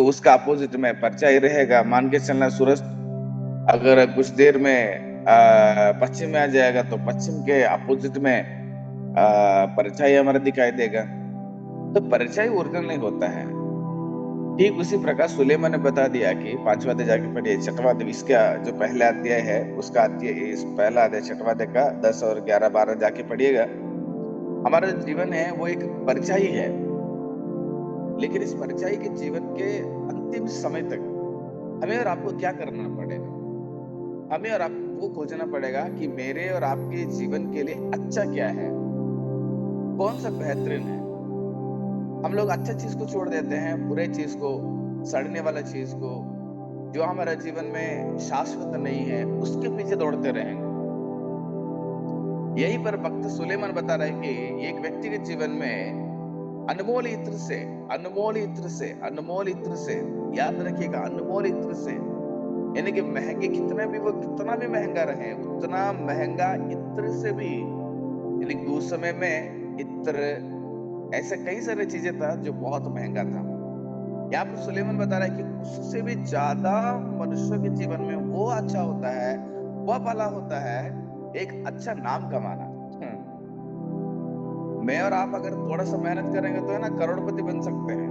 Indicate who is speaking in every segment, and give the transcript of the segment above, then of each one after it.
Speaker 1: तो उसका अपोजिट में परछाई रहेगा। मान के चलना सूरज अगर कुछ देर में पश्चिम में आ जाएगा तो पश्चिम के अपोजिट में परछाई हमारा दिखाई देगा। तो परछाई ओरिजिनल नहीं होता है। ठीक उसी प्रकार सुलेमान ने बता दिया कि पांचवा अध्याय जाके पढ़िए, छठवां अध्याय, इसका जो पहला अध्याय है उसका अध्याय, इस पहला अध्याय छठवां अध्याय का 10 और 11 12 जाके पढ़िएगा। हमारा जो जीवन है वो एक परछाई है, लेकिन इस परछाई के जीवन के अंतिम समय तक हमें और आपको क्या करना पड़ेगा? हमें और आपको खोजना पड़ेगा कि मेरे और आपके जीवन के लिए अच्छा क्या है, कौन सा बेहतरीन है। हम लोग अच्छा चीज को छोड़ देते हैं, बुरे चीज को, सड़ने वाला चीज को, जो हमारा जीवन में शाश्वत नहीं है, उसके पीछे दौड़ते रहेंगे। यही पर भक्त सुलेमान बता रहे हैं कि एक व्यक्ति के जीवन में अनमोल इत्र से, अनमोल इत्र से, अनमोल इत्र से, याद रखिएगा, अनमोल इत्र से, यानी कि महंगे कितने भी, वो कितना भी महंगा रहे, उतना महंगा इत्र से भी, यानी कि उस समय में इत्र, ऐसे कई सारी चीजें था जो बहुत महंगा था। यहाँ पर सुलेमान बता रहा है कि उससे भी ज्यादा मनुष्य के जीवन में वो अच्छा होता है, वह भला होता है, एक अच्छा नाम कमाना। मैं और आप अगर थोड़ा सा मेहनत करेंगे तो है ना करोड़पति बन सकते हैं।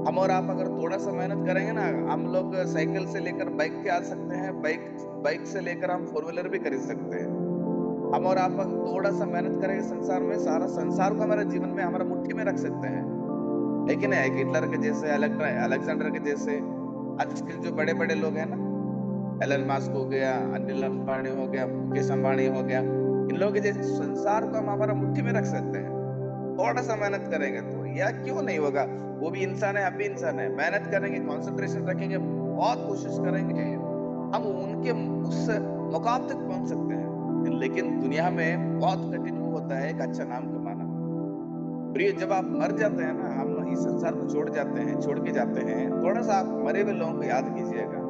Speaker 1: हम और आप अगर थोड़ा सा मेहनत करेंगे ना, हम लोग साइकिल से लेकर बाइक पे आ सकते हैं, बाइक बाइक से लेकर हम फोर व्हीलर भी खरीद सकते हैं। हम और आप अगर थोड़ा सा मेहनत करेंगे संसार में, सारा संसार को हमारे जीवन में, हमारा मुट्ठी में रख सकते हैं। लेकिन है हिटलर के जैसे, अलेक्जेंडर के जैसे, आजकल जो बड़े बड़े लोग हैं ना, एलन मास्क हो गया, अनिल अंबानी हो गया, मुकेश अंबानी हो गया, इन लोगों के जैसे संसार को हम हमारा मुट्ठी में रख सकते हैं थोड़ा सा मेहनत करेंगे तो। या क्यों नहीं होगा, वो भी इंसान है, हम भी इंसान है। मेहनत करेंगे, कंसंट्रेशन रखेंगे, बहुत कोशिश करेंगे, हम उनके उस मुकाम तक पहुंच सकते हैं। लेकिन दुनिया में बहुत कठिन वो होता है एक अच्छा नाम कमाना। प्रिय, जब आप मर जाते हैं ना, हम इस संसार को छोड़ जाते हैं, छोड़ के जाते हैं, थोड़ा सा आप मरे हुए लोगों को याद कीजिएगा।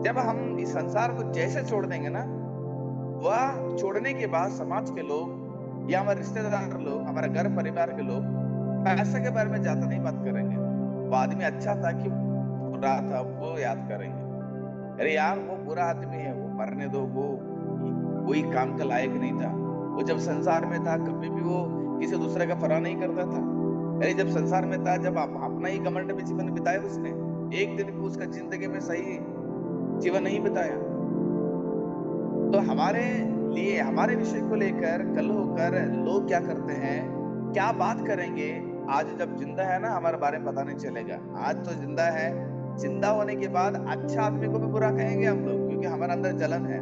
Speaker 1: जब हम इस संसार को जैसे छोड़ देंगे ना, वह छोड़ने के बाद समाज के लोग या हमारे रिश्तेदार लोग, हमारा घर परिवार के लोग पैसे के बारे में ज्यादा नहीं बात करेंगे। वो आदमी अच्छा था कि बुरा था वो याद करेंगे। अरे यार वो बुरा आदमी है, वो मरने दो, वो कोई काम का लायक नहीं था। वो जब संसार में था कभी भी वो किसी दूसरे का परवाह नहीं करता था। अरे जब संसार में था, जब आप अपना ही घमंड में जीवन बिताया उसने, एक दिन भी उसका जिंदगी में सही जीवन नहीं बिताया। तो हमारे लिए, हमारे विषय को लेकर कल होकर लोग क्या करते हैं, क्या बात करेंगे, आज जब जिंदा है ना हमारे बारे में पता नहीं चलेगा। आज तो जिंदा है, जिंदा होने के बाद अच्छा आदमी को भी बुरा कहेंगे हम लोग, क्योंकि हमारे अंदर जलन है।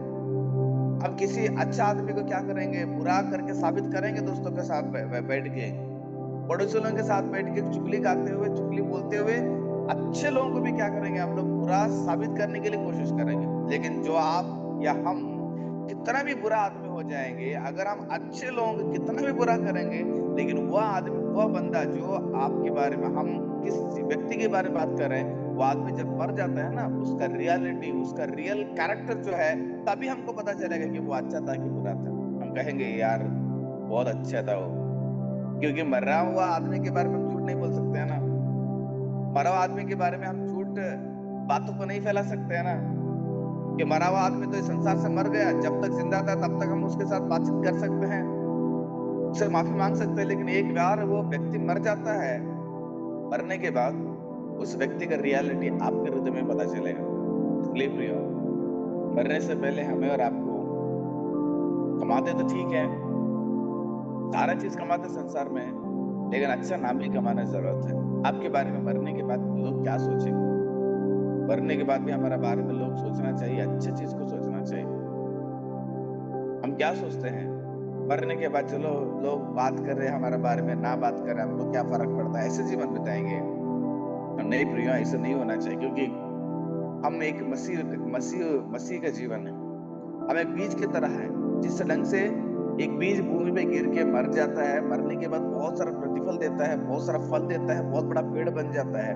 Speaker 1: अब किसी अच्छा आदमी को क्या करेंगे, बुरा करके साबित करेंगे, दोस्तों के साथ बैठ के, पड़ोसियों के साथ बैठ के चुगली गाते हुए, चुगली बोलते हुए, अच्छे लोगों को भी क्या करेंगे हम लोग, बुरा साबित करने के लिए कोशिश करेंगे। लेकिन जो आप या हम कितना भी बुरा आदमी हो जाएंगे, अगर हम अच्छे लोगों को कितना भी बुरा करेंगे, लेकिन वह आदमी, वह बंदा जो आपके बारे में, हम किस व्यक्ति के बारे में बात कर रहे हैं, वो आदमी जब मर जाता है ना, उसका रियलिटी, उसका रियल कैरेक्टर जो है, तभी हमको पता चलेगा कि वो अच्छा था कि बुरा था। हम कहेंगे यार बहुत अच्छा था वो, क्योंकि मरा हुआ आदमी के बारे में हम झूठ नहीं बोल सकते हैं ना। मरा हुआ आदमी के बारे में हम झूठ बातों को नहीं फैला सकते हैं ना, कि मरा हुआ आदमी तो इस संसार से मर गया, जब तक जिंदा था तब तक हम उसके साथ बातचीत कर सकते हैं, उससे माफी मांग सकते हैं। लेकिन एक बार वो व्यक्ति मर जाता है, मरने के बाद उस व्यक्ति का रियलिटी आपके हृदय में पता चलेगा। इसलिए प्रियो, मरने से पहले हमें और आपको, कमाते तो ठीक है, सारा चीज कमाते संसार में, लेकिन अच्छा नाम भी कमाना जरूरत है। आपके बारे में मरने के बाद लोग क्या सोचेंगे, मरने के बाद भी हमारे बारे में लोग सोचना चाहिए, अच्छी चीज को सोचना चाहिए। हम क्या सोचते हैं मरने के बाद, चलो लोग बात कर रहे हैं हमारे बारे में, ना बात कर रहे हैं, हमको क्या फर्क पड़ता है, ऐसे जीवन बिताएंगे? नहीं प्रियो, ऐसा नहीं होना चाहिए, क्योंकि हम एक मसीह मसीह मसीह का जीवन है। हम एक बीज की तरह है, जिस ढंग से एक बीज भूमि में गिर के मर जाता है, मरने के बाद बहुत सारा प्रतिफल देता है, बहुत सारा फल देता है, बहुत बड़ा पेड़ बन जाता है।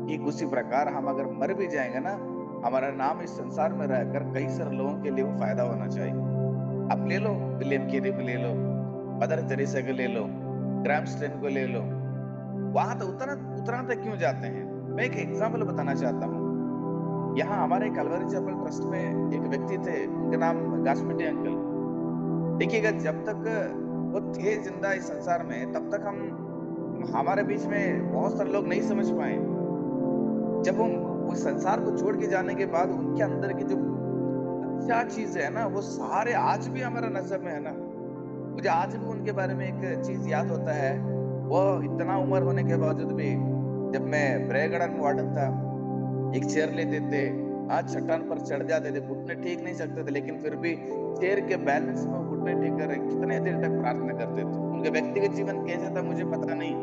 Speaker 1: ठीक उसी प्रकार हम अगर मर भी जाएंगे ना, हमारा नाम इस संसार में रहकर कई सारे लोगों के लिए वो फायदा होना चाहिए। आप ले लो, विलियम केरी को ले लो, मदर टेरेसा को ले लो, ग्राम स्टेन को ले लो, वहां तो उतना उतना तक क्यों जाते हैं? मैं एक एग्जाम्पल बताना चाहता हूँ। यहाँ हमारे कलवरी चैपल ट्रस्ट में एक व्यक्ति थे, उनका नाम गासमिटी अंकल। देखिएगा, जब तक वो थे जिंदा इस संसार में, तब तक हम हमारे बीच में बहुत सारे लोग नहीं समझ पाए। जब हम वो संसार को छोड़ के जाने के बाद उनके अंदर की जो अच्छा चीज है ना, वो सारे आज भी हमारा नजर में है ना। मुझे आज भी उनके बारे में एक चीज याद होता है। वो इतना उम्र होने के बावजूद भी, जब मैं प्रेयर गार्डन में वार्डन था, एक चेयर लेते थे, आज चट्टान पर चढ़ जाते थे, घुटने ठीक नहीं सकते थे, लेकिन फिर भी चेयर के बैलेंस में घुटने ठीक कर कितने देर तक प्रार्थना करते थे। उनके व्यक्तिगत जीवन कैसे था मुझे पता नहीं,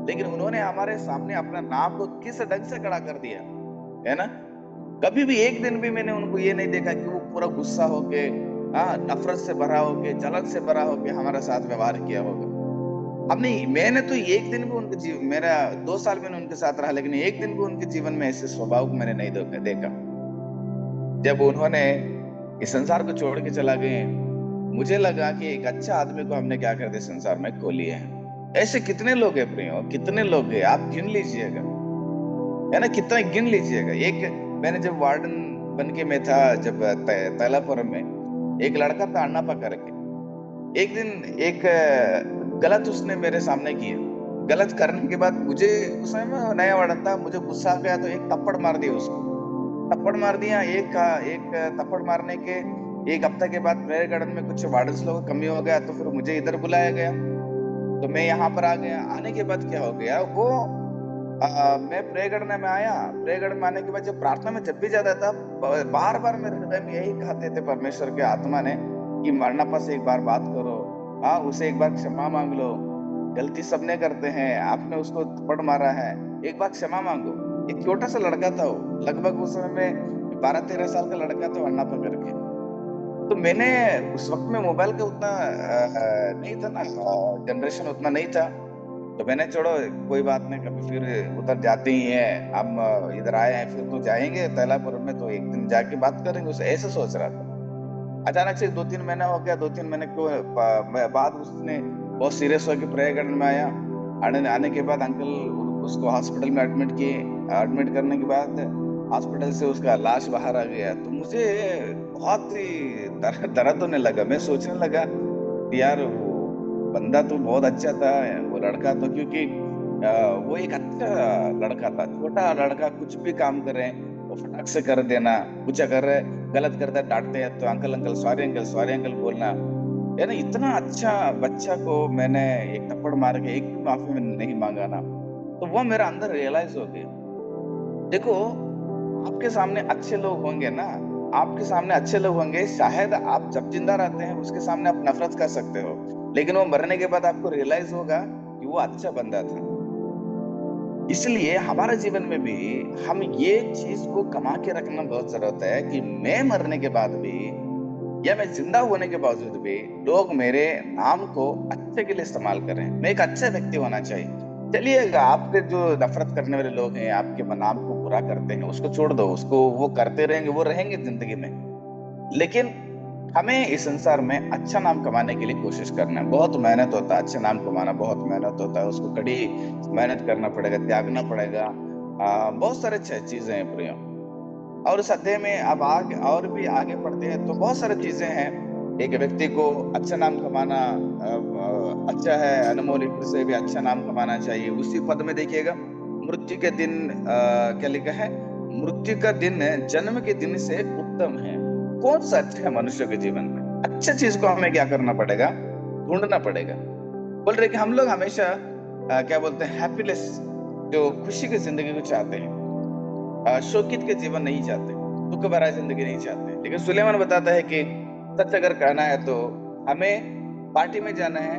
Speaker 1: लेकिन उन्होंने हमारे सामने अपना नाम को किस ढंग से खड़ा कर दिया, है ना। कभी भी एक दिन भी मैंने उनको ये नहीं देखा कि वो पूरा गुस्सा होके, नफरत से भरा होके, जलन से भरा होके हमारा साथ व्यवहार किया होगा। अब नहीं, मैंने तो एक दिन भी उनके जीवन, मेरा 2 साल मैंने उनके साथ रहा, लेकिन एक दिन भी उनके जीवन में ऐसे स्वभाव को मैंने नहीं देखा। जब उन्होंने इस संसार को छोड़ के चला गए, मुझे लगा कि एक अच्छा आदमी को हमने क्या कर दिया, संसार में खो लिया है। ऐसे कितने लोग हैं प्रियो, कितने लोग हैं, आप गिन लीजिएगा, है ना, कितना गिन लीजिएगा। एक, मैंने जब वार्डन बन के मैं था, जब तैलापुरम में, एक लड़का था अन्ना पकड़ के। एक दिन एक गलत उसने मेरे सामने किया। गलत करने के बाद मुझे, उस समय में नया वार्डन था, मुझे गुस्सा आ गया तो एक थप्पड़ मार दिया उसको। थप्पड़ मार दिया, एक थप्पड़ मारने के 1 हफ्ते के बाद मेरे गार्डन में कुछ वार्डन्स लोग कमी हो गया, तो फिर मुझे इधर बुलाया गया। तो मैं यहाँ पर आ गया। आने के बाद क्या हो गया, वो मैं प्रे करने में आया। प्रे करने में आने के बाद जब प्रार्थना में जब भी जाता था, बार बार मेरे हृदय में यही कहते थे परमेश्वर के आत्मा ने कि मरना से एक बार बात करो, उसे एक बार क्षमा मांग लो। गलती सबने करते हैं, आपने उसको थप्पड़ मारा है, एक बार क्षमा मांगो। एक छोटा सा लड़का था वो, लगभग उस समय में 12-13 साल का लड़का था, अन्ना पकड़ के। तो मैंने, उस वक्त में मोबाइल का उतना नहीं था ना, जनरेशन उतना नहीं था। तो मैंने, छोड़ो कोई बात नहीं, कभी फिर उधर जाते ही हैं हम, इधर आए हैं फिर तो जाएंगे तैलापुर में, तो एक दिन जाके बात करेंगे, उसे ऐसे सोच रहा था। अचानक से 2-3 महीना हो गया। 2-3 महीने को बाद उसने बहुत सीरियस होकर प्रेयर करने में आया। आने के बाद अंकल उसको हॉस्पिटल में एडमिट किए। एडमिट करने के बाद हॉस्पिटल से उसका लाश बाहर आ गया। तो मुझे बहुत ही दर्द होने लगा। मैं सोचने लगा यार, वो बंदा तो बहुत अच्छा था, वो लड़का तो, क्योंकि वो एक अच्छा लड़का था, छोटा लड़का, कुछ भी काम करे वो फटाक से कर देना। कुछ अगर गलत करता है, डांटते हैं तो uncle uncle sorry uncle sorry uncle बोलना, है ना। इतना अच्छा बच्चा को मैंने एक थप्पड़ मार के एक भी माफी में नहीं मांगा ना। तो वो मेरा अंदर रियलाइज हो गया। देखो, आपके सामने अच्छे लोग होंगे ना, आपके सामने अच्छे लोग होंगे, शायद आप जब जिंदा रहते हैं उसके सामने आप नफरत कर सकते हो, लेकिन वो मरने के बाद आपको रियलाइज होगा कि वो अच्छा बंदा था। इसलिए हमारे जीवन में भी हम ये चीज को कमा के रखना बहुत जरूरत है कि मैं मरने के बाद भी, या मैं जिंदा होने के बावजूद भी, लोग मेरे नाम को अच्छे के लिए इस्तेमाल करें। मैं एक अच्छा व्यक्ति होना चाहिए। चलिएगा, आपके जो नफरत करने वाले लोग हैं, आपके नाम को बुरा करते हैं, उसको छोड़ दो, उसको वो करते रहेंगे, वो रहेंगे जिंदगी में। लेकिन हमें इस संसार में अच्छा नाम कमाने के लिए कोशिश करना है। बहुत मेहनत होता है, अच्छा नाम कमाना बहुत मेहनत होता है, उसको कड़ी मेहनत करना पड़ेगा, त्यागना पड़ेगा। बहुत सारे चीजें हैं प्रियो। और इस अध्याय में अब आगे और भी आगे पढ़ते हैं तो बहुत सारी चीजें हैं। एक व्यक्ति को अच्छा नाम कमाना अच्छा है, अनमोल ईश्वर से भी अच्छा नाम कमाना चाहिए। उसी पद में देखिएगा, मृत्यु के दिन क्या लिखा है, मृत्यु का दिन जन्म के दिन से उत्तम है। कौन सा अच्छा है मनुष्य के जीवन में? अच्छे चीज को हमें क्या करना पड़ेगा, ढूंढना पड़ेगा। बोल रहे कि हम लोग हमेशा क्या बोलते हैं, हैप्पीनेस, जो खुशी की जिंदगी को चाहते हैं, शौकित के जीवन नहीं चाहते, दुख भरा जिंदगी नहीं चाहते। लेकिन सुलेमान बताता है कि सच अगर कहना है तो हमें पार्टी में जाना है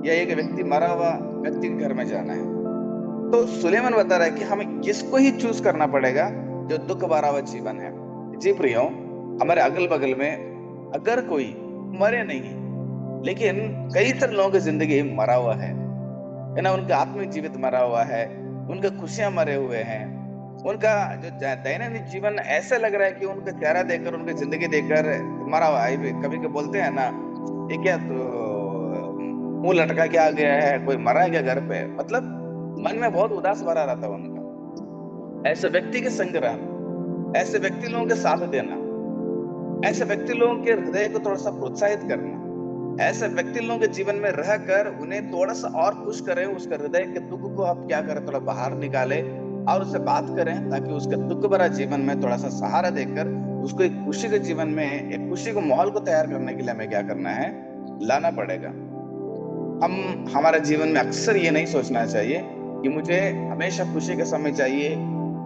Speaker 1: या एक व्यक्ति, मरा हुआ व्यक्ति के घर में जाना है। तो सुलेमान बता रहा है कि हमें किसको ही चूज करना पड़ेगा, जो दुख भरा हुआ जीवन है। जी प्रियो, हमारे अगल बगल में अगर कोई मरे नहीं, लेकिन कई तरह लोगों की जिंदगी मरा हुआ है ना, उनका आत्मिक जीवित मरा हुआ है, उनका खुशियां मरे हुए हैं, उनका जो दैनंदिन जीवन ऐसा लग रहा है कि उनका चेहरा देखकर, उनकी जिंदगी देखकर मरा हुआ है। कभी कभी बोलते हैं ना, ये क्या तो मुंह लटका के आ गया है, कोई मरा है क्या घर पे, मतलब मन में बहुत उदास भरा रहता है उनका। ऐसे व्यक्ति के संग रहना, ऐसे व्यक्ति लोगों के साथ देना, ऐसे व्यक्ति लोगों के हृदय को थोड़ा सा प्रोत्साहित करना, ऐसे व्यक्ति लोगों के जीवन में रहकर उन्हें थोड़ा सा और खुश करें, उसके हृदय के दुख को आप क्या करें, थोड़ा बाहर निकालें और उससे बात करें, ताकि उसके दुख भरा जीवन में थोड़ा सा सहारा देकर उसको एक खुशी के जीवन में, एक खुशी के माहौल को तैयार करने के लिए हमें क्या करना है, लाना पड़ेगा। हम हमारे जीवन में अक्सर ये नहीं सोचना चाहिए कि मुझे हमेशा खुशी का समय चाहिए,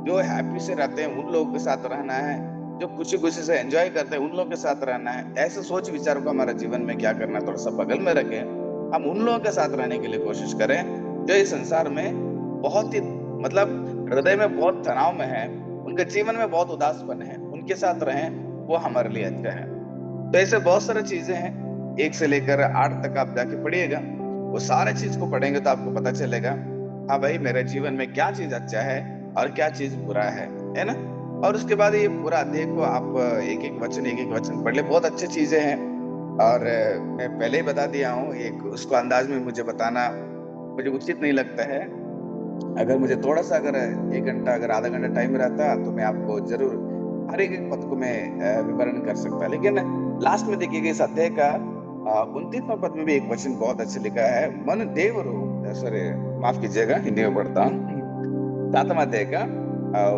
Speaker 1: जो हैप्पी से रहते हैं उन लोगों के साथ रहना है, जो खुशी खुशी से एंजॉय करते हैं उन लोगों के साथ रहना है। ऐसे सोच विचार को हमारे जीवन में क्या करना है, थोड़ा सा बगल में रखें। हम उन लोगों के साथ रहने के लिए कोशिश करें जो इस संसार में बहुत ही, मतलब हृदय में बहुत तनाव में है, उनके जीवन में बहुत उदासपन है, उनके साथ रहें, वो हमारे लिए अच्छा है। तो ऐसे बहुत सारी चीजें हैं, 1 से लेकर 8 तक आप जाके पढ़िएगा, वो सारे चीज को पढ़ेंगे तो आपको पता चलेगा, हाँ भाई मेरे जीवन में क्या चीज अच्छा है और क्या चीज बुरा है ना। और उसके बाद ये पूरा अध्याय को आप एक एक वचन पढ़ ले, बहुत अच्छी चीजें हैं। और मैं पहले ही बता दिया हूँ, एक उसको अंदाज में मुझे बताना मुझे उचित नहीं लगता है। अगर मुझे थोड़ा सा, अगर 1 घंटा, अगर आधा घंटा टाइम रहता तो मैं आपको जरूर हर एक पद को मैं विवरण कर सकता, लेकिन लास्ट में देखिएगा इस अध्याय का 29वां पद में भी एक वचन बहुत अच्छा लिखा है, मन देवरू, सॉरी माफ कीजिएगा, हिंदी में पढ़ता हूँ, 7वां अध्याय का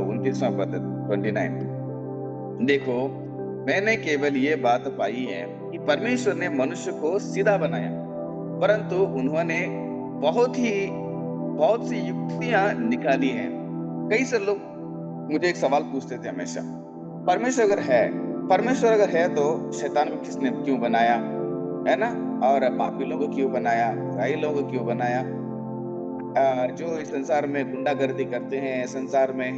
Speaker 1: 29वां पद 29। देखो, मैंने केवल ये बात पाई है कि परमेश्वर ने मनुष्य को सीधा बनाया, परंतु उन्होंने बहुत सी युक्तियां निकाली हैं। कई से लोग मुझे एक सवाल पूछते थे हमेशा, परमेश्वर अगर है तो शैतान को किसने क्यों बनाया, है ना, और पापी लोगों को क्यों बनाया, बुराई लोगों को क्यों बनाया, जो इस संसार में गुंडागर्दी करते हैं, संसार में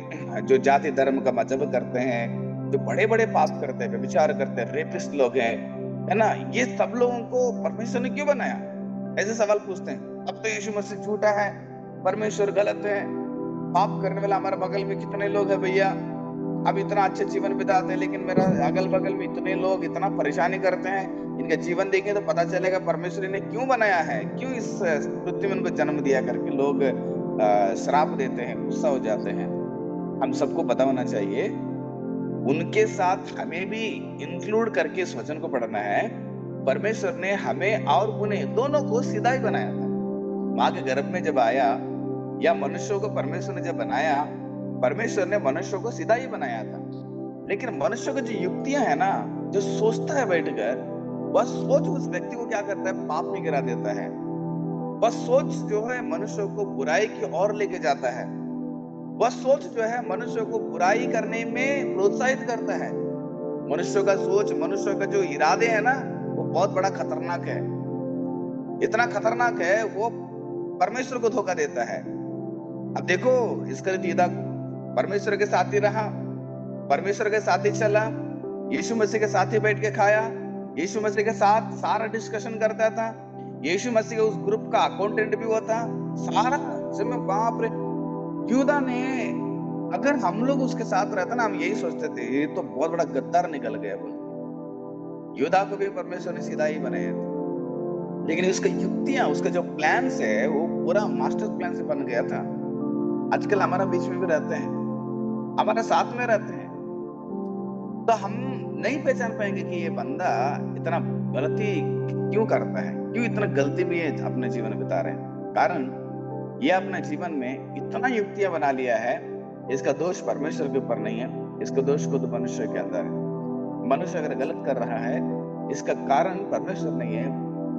Speaker 1: जो जाति धर्म का मजहब करते हैं, जो बड़े बड़े पाप करते हैं, व्यभिचार करते हैं, रेपिस्ट लोग हैं, है ना, ये सब लोगों को परमेश्वर ने क्यों बनाया, ऐसे सवाल पूछते हैं। अब तो यीशु मसीह झूठा है, परमेश्वर गलत है, पाप करने वाला हमारे बगल में कितने लोग हैं भैया, अब इतना अच्छे जीवन बिताते हैं, लेकिन मेरा अगल बगल में इतने लोग इतना परेशानी करते हैं, इनका जीवन देखें तो पता चलेगा परमेश्वर ने क्यों बनाया है, क्यों इस पृथ्वी में उनको जन्म दिया करके लोग श्राप देते हैं, गुस्सा हो जाते हैं। हम सबको पता होना चाहिए, उनके साथ हमें भी इंक्लूड करके इस वचन को पढ़ना है। परमेश्वर ने हमें और उन्हें दोनों को सीधा ही बनाया था। माँ के गर्भ में जब आया, या मनुष्यों को परमेश्वर ने जब बनाया, परमेश्वर ने मनुष्यों को सीधा ही बनाया था, लेकिन मनुष्य की जो युक्तियां है ना, जो सोचता है बैठकर, वह सोच उस व्यक्ति को क्या करता है, पाप में गिरा देता है। वह सोच जो है मनुष्य को बुराई की ओर लेके जाता है। वह सोच जो है मनुष्य को बुराई करने में प्रोत्साहित करता है। मनुष्य का सोच, मनुष्य का जो इरादे है ना, वो बहुत बड़ा खतरनाक है। इतना खतरनाक है, वो परमेश्वर को धोखा देता है। अब देखो, इस्करियोती यूदा परमेश्वर के साथ ही रहा, परमेश्वर के साथ ही चला, यीशु मसीह के साथ ही बैठ के खाया, यीशु मसीह के साथ सारा डिस्कशन करता था, यीशु मसीह के उस ग्रुप का अकाउंटेंट भी होता, सारा जिम्मे, बाप रे। यूदा ने, अगर हम लोग उसके साथ रहते ना, हम यही सोचते थे ये तो बहुत बड़ा गद्दार निकल गया बोल। यूदा को भी परमेश्वर ने सीधा ही बनाया था, लेकिन उसकी युक्तियां, उसका जो प्लान है, वो पूरा मास्टर प्लान से बन गया था। आजकल हमारा बीच में भी रहते हैं, हमारे साथ में रहते हैं, तो हम नहीं पहचान पाएंगे कि ये बंदा इतना गलती क्यों करता है, क्यों इतना गलती भी अपने जीवन में बिता रहे हैं। कारण ये अपने जीवन में इतना युक्तियां बना लिया है, इसका दोष परमेश्वर के ऊपर नहीं है, इसका दोष खुद मनुष्य के अंदर है। मनुष्य अगर गलत कर रहा है, इसका कारण परमेश्वर नहीं है।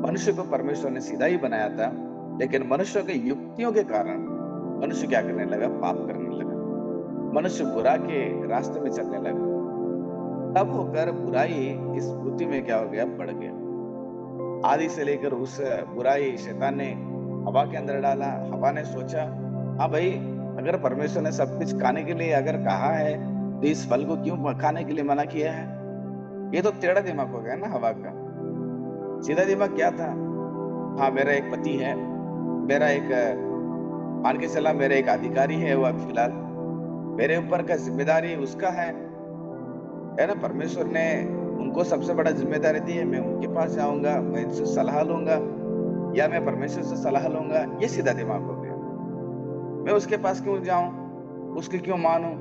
Speaker 1: मनुष्य को परमेश्वर ने सीधा ही बनाया था, लेकिन मनुष्य के युक्तियों के कारण मनुष्य क्या करने लगा, पाप करने लगा, मनुष्य बुरा के रास्ते में चलने लगा। तब होकर बुराई इस पृथ्वी में क्या हो गया, बढ़ गया। आदि से लेकर उस बुराई शैतान ने हवा के अंदर डाला। हवा ने सोचा, हाँ भाई, अगर परमेश्वर ने सब कुछ खाने के लिए अगर कहा है, तो इस फल को क्यों खाने के लिए मना किया है। ये तो टेढ़ा दिमाग हो गया ना हवा का। सीधा दिमाग क्या था, हाँ मेरा एक पति है, मेरा एक, मान के चला मेरा एक अधिकारी है, वो अभी फिलहाल मेरे ऊपर का जिम्मेदारी उसका है ना। परमेश्वर ने उनको सबसे बड़ा जिम्मेदारी दी है, मैं उनके पास जाऊंगा, मैं इनसे सलाह लूंगा, या मैं परमेश्वर से सलाह लूंगा। ये सीधा दिमाग हो गया, मैं उसके पास क्यों जाऊं, उसकी क्यों मानूं,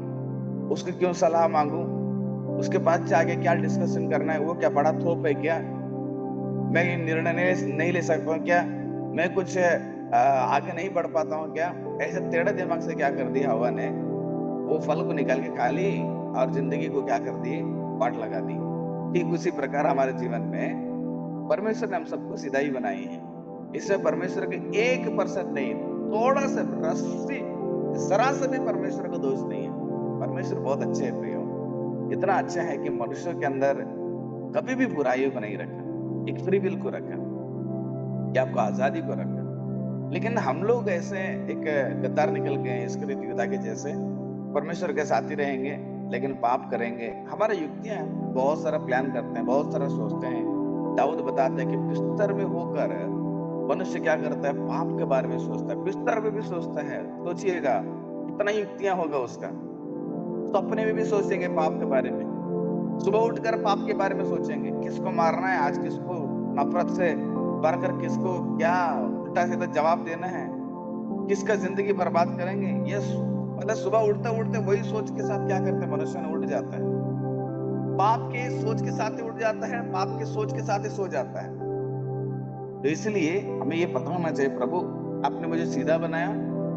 Speaker 1: उसकी क्यों सलाह मांगू, उसके पास जाके क्या डिस्कशन करना है, वो क्या बड़ा थोप है क्या, मैं ये निर्णय नहीं ले सकता हूँ क्या, मैं कुछ आगे नहीं बढ़ पाता हूँ क्या। ऐसे टेढ़े दिमाग से क्या कर दिया हवा ने, वो फल को निकाल के खा ली और जिंदगी को क्या कर दी, पाट लगा दी। ठीक उसी प्रकार हमारे जीवन में परमेश्वर ने हम सबको सीधा ही बनाई है। इसमें परमेश्वर के 1% नहीं, थोड़ा सा रस्सी जरा सा भी परमेश्वर को दोष नहीं है। परमेश्वर बहुत अच्छे है प्रियो, इतना अच्छा है कि मनुष्य के अंदर कभी भी बुराइयों को नहीं रखा, एक फ्री विल को रखा, कि आपको आजादी को रखा। लेकिन हम लोग ऐसे एक गद्दार निकल गए हैं इसके युद्धा के जैसे, परमेश्वर के साथ ही रहेंगे लेकिन पाप करेंगे। हमारे युक्तियां बहुत सारा प्लान करते हैं, बहुत सारा सोचते हैं। दाऊद बताते हैं कि बिस्तर में होकर मनुष्य क्या करता है, पाप के बारे में सोचता है, बिस्तर में भी सोचता है। सोचिएगा कितना युक्तियां होगा उसका। सपने में भी सोचेंगे पाप के बारे में, सुबह उठकर पाप के बारे में सोचेंगे, किसको मारना है आज, किसको नफरत से भरकर किसको क्या उल्टा सीधा जवाब देना है, किसका जिंदगी बर्बाद करेंगे। ये मतलब सुबह उठते उठते वही सोच के साथ क्या करते मनुष्य ने उठ जाता है, पाप के सोच के साथ ही उठ जाता है, पाप के सोच के साथ ही सो जाता है। तो इसलिए हमें ये पता होना चाहिए, प्रभु आपने मुझे सीधा बनाया,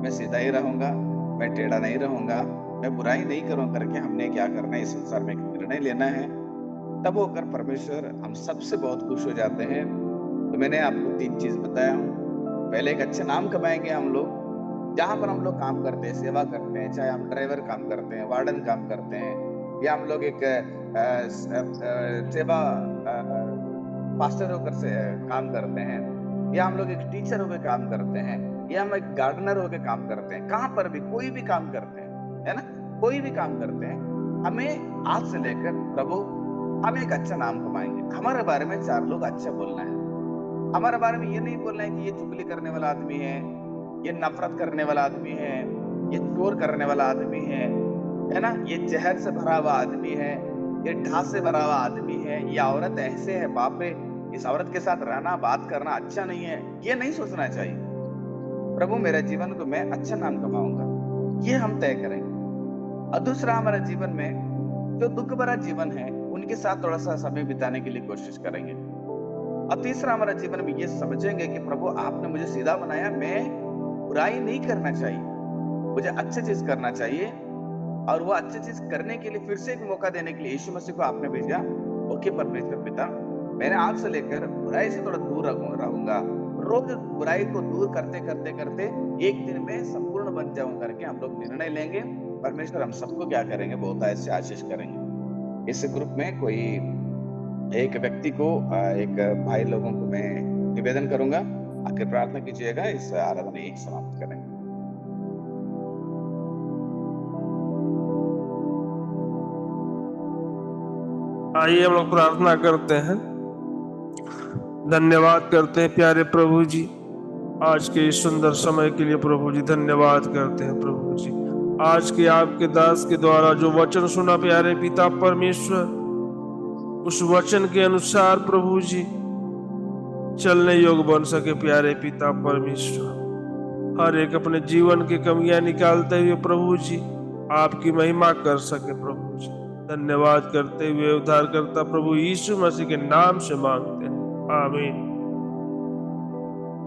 Speaker 1: मैं सीधा ही रहूंगा, मैं टेढ़ा नहीं रहूंगा, मैं बुराई नहीं करूं करके हमने क्या करना है, इस संसार में एक निर्णय लेना है। तब होकर परमेश्वर हम सबसे बहुत खुश हो जाते हैं। तो मैंने आपको 3 चीज बताया हूँ। पहले एक अच्छे नाम कमाएंगे हम लोग, जहां पर हम लोग काम करते हैं, सेवा करते हैं, चाहे हम ड्राइवर काम करते हैं, वार्डन काम करते हैं, या हम लोग एक सेवा पास्टर होकर से काम करते हैं, या हम लोग एक टीचर होकर काम करते हैं, या हम एक गार्डनर होकर काम करते हैं, कहां पर भी कोई भी काम करते हैं, है ना, कोई भी काम करते हैं, हमें आज से लेकर प्रभु हम एक अच्छा नाम कमाएंगे। हमारे बारे में 4 लोग अच्छा बोलना है, हमारे बारे में ये नहीं बोलना है कि ये चुगली करने वाला आदमी है, ये नफरत करने वाला आदमी है, ये चोर करने वाला आदमी है ना, ये जहर से भरा हुआ आदमी है, ये ढास से भरा हुआ आदमी है, ये औरत ऐसे है, बाप रे इस औरत के साथ रहना बात करना अच्छा नहीं है। ये नहीं सोचना चाहिए। प्रभु मेरे जीवन को मैं अच्छा नाम कमाऊंगा, ये हम तय करेंगे। और दूसरा, हमारे जीवन में जो दुख भरा जीवन है उनके साथ थोड़ा सा समय बिताने के लिए कोशिश करेंगे। और तीसरा, हमारा जीवन में ये समझेंगे कि प्रभु आपने मुझे सीधा बनाया, मैं बुराई नहीं करना चाहिए, मुझे अच्छी चीज करना चाहिए। और वो अच्छी चीज करने के लिए फिर से एक मौका देने के लिए यीशु मसीह को आपने भेजा। ओके परमेश्वर पिता, मैंने आज से लेकर बुराई से थोड़ा दूर रहूंगा, रोज बुराई को दूर करते करते करते एक दिन में संपूर्ण बन जाऊं करके हम लोग निर्णय लेंगे। परमेश्वर हम सबको क्या करेंगे, बहुत ऐसे आशीष करेंगे। इस ग्रुप में कोई एक व्यक्ति को, एक भाई लोगों को मैं निवेदन करूंगा, आखिर प्रार्थना कीजिएगा, इस आराधना यही समाप्त करेंगे।
Speaker 2: आइए हम लोग प्रार्थना करते हैं। धन्यवाद करते हैं प्यारे प्रभु जी, आज के इस सुंदर समय के लिए प्रभु जी धन्यवाद करते हैं प्रभु जी। आज के आपके दास के द्वारा जो वचन सुना प्यारे पिता परमेश्वर, उस वचन के अनुसार प्रभु जी चलने योग्य बन सके प्यारे पिता परमेश्वर। हर एक अपने जीवन की कमियां निकालते हुए प्रभु जी आपकी महिमा कर सके प्रभु जी। धन्यवाद करते हुए उद्धारकर्ता प्रभु यीशु मसीह के नाम से मांगते हैं, आमीन।